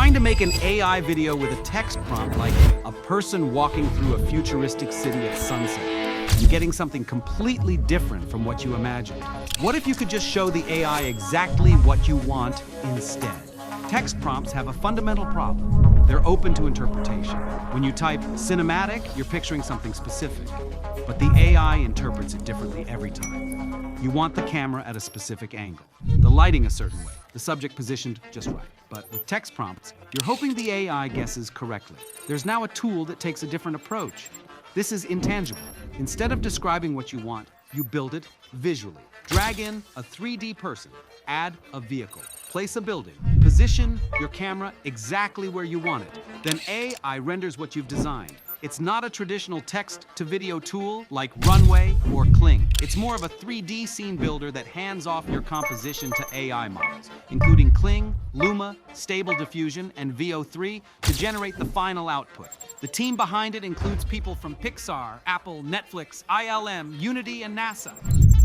trying to make an AI video with a text prompt like a person walking through a futuristic city at sunset and getting something completely different from what you imagined. What if you could just show the AI exactly what you want instead? Text prompts have a fundamental problem. They're open to interpretation. When you type cinematic, you're picturing something specific, but the AI interprets it differently every time. You want the camera at a specific angle, the lighting a certain way, the subject positioned just right. But with text prompts, you're hoping the AI guesses correctly. There's now a tool that takes a different approach. This is Intangible. Instead of describing what you want, you build it visually. Drag in a 3D person, add a vehicle, place a building, position your camera exactly where you want it. Then AI renders what you've designed. It's not a traditional text-to-video tool like Runway or Kling. It's more of a 3D scene builder that hands off your composition to AI models, including Kling, Luma, Stable Diffusion, and VO3 to generate the final output. The team behind it includes people from Pixar, Apple, Netflix, ILM, Unity, and NASA.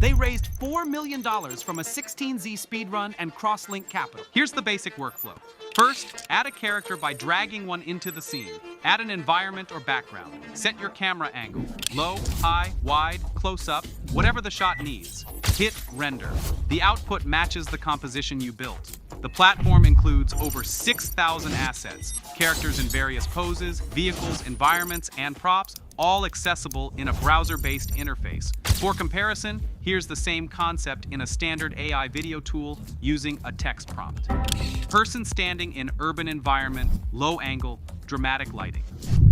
They raised $4 million from a 16Z speedrun and cross-link capital. Here's the basic workflow. First, add a character by dragging one into the scene. Add an environment or background. Set your camera angle. Low, high, wide, close-up, whatever the shot needs. Hit render. The output matches the composition you built. The platform includes over 6,000 assets, characters in various poses, vehicles, environments, and props, all accessible in a browser-based interface. For comparison, here's the same concept in a standard AI video tool using a text prompt. Person standing in urban environment, low angle, dramatic lighting.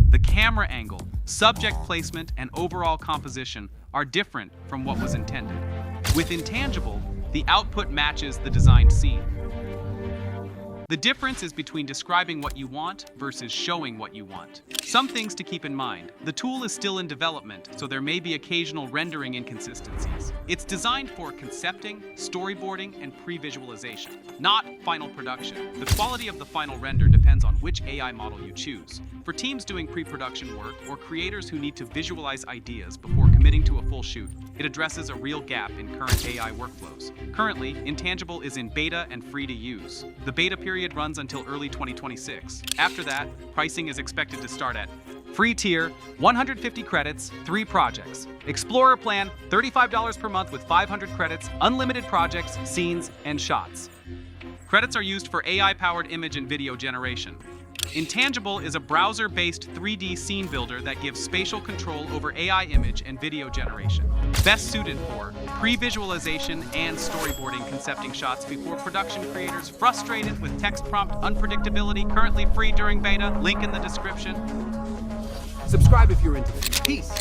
The camera angle, subject placement, and overall composition are different from what was intended. With Intangible, the output matches the designed scene. The difference is between describing what you want versus showing what you want. Some things to keep in mind. The tool is still in development, so there may be occasional rendering inconsistencies. It's designed for concepting, storyboarding, and pre-visualization, not final production. The quality of the final render depends on which AI model you choose. For teams doing pre-production work or creators who need to visualize ideas before committing to a full shoot, it addresses a real gap in current AI workflows. Currently, Intangible is in beta and free to use. The beta period runs until early 2026. After that, pricing is expected to start at free tier, 150 credits, 3 projects. Explorer plan, $35 per month with 500 credits, unlimited projects, scenes, and shots. Credits are used for AI-powered image and video generation. Intangible is a browser-based 3D scene builder that gives spatial control over AI image and video generation. Best suited for pre-visualization and storyboarding concepting shots before production creators frustrated with text prompt unpredictability. Currently free during beta. Link in the description. Subscribe if you're into this. Peace.